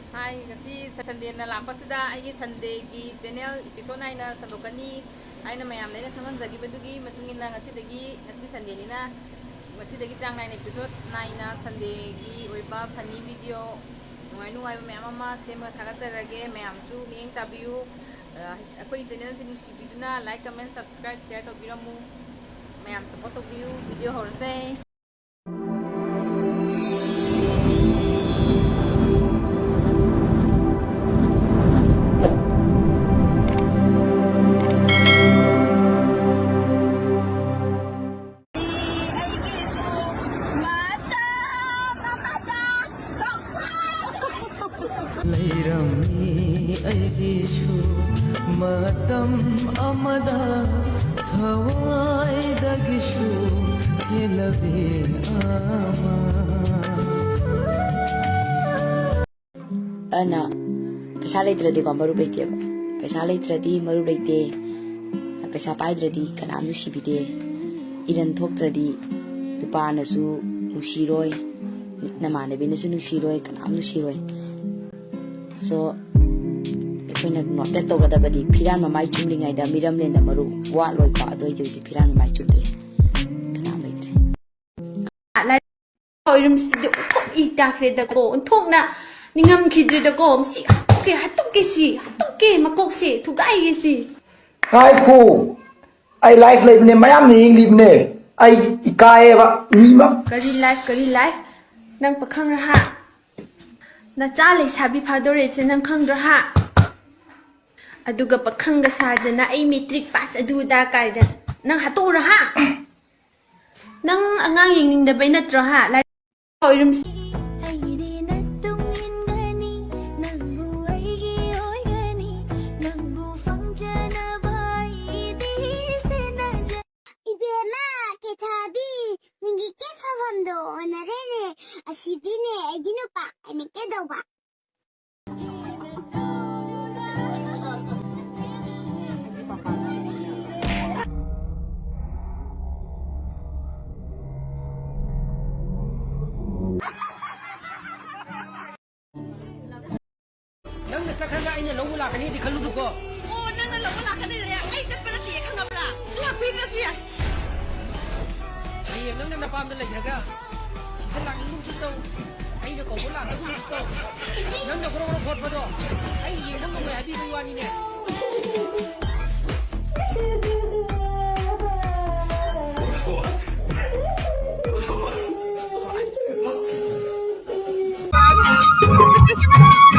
Hi, kasi sa Sunday na lang pasida ay Sunday gi channel episode 9 na sandokani ay na mayam na kaman zagi badugi matungin na ngasi Sunday ni na ngasi dagi chang 9 episode 9 na Sunday gi oiba funny video nungai mayam ama sema thagatcharage mayam su mieng tabiu akoi channel sin sibiduna like comment subscribe share to biramu mayam support to view video horse matam amada thawai dagishu helabe ama ana pesa leitradi ko maru leite pesa leitradi maru leite pesa paidradi kanam nu sibide iran thoktradi upana su nushiroi namane bine su nushiroi kanam nushiroi so akhona note to gada badi phiran mamai chumlingai da miram len da maru wa loi ko adoi josi phiran mamai chumtre kanam leitre lai oirum si de ko ita khre da ko thokna ningam khidre da ko si hatuke si hatuke makok se thugai ge si hai khu ai life le ne mayam ni lim ne ai ikai ba ni ma kari life nang pakhang ra ha na cha le sabi phadore che nang khang ra ha aduga pakhang ga sadana ai matric pass aduda kaida nang hatu ra ha nang angang yingning da bai natra ha lai oirum asidine agino pa ani kedo ba nang na sakhanga ina lo wala kani di khalu ko nang na wala ka nila ay tat pala ti khangabra la pinas ya ai nang na pam na jaga lang lu su to ai na ko wala na su to nang na ko ro phot pho do ai ye nang mo ya bi wa ni ne Thank you.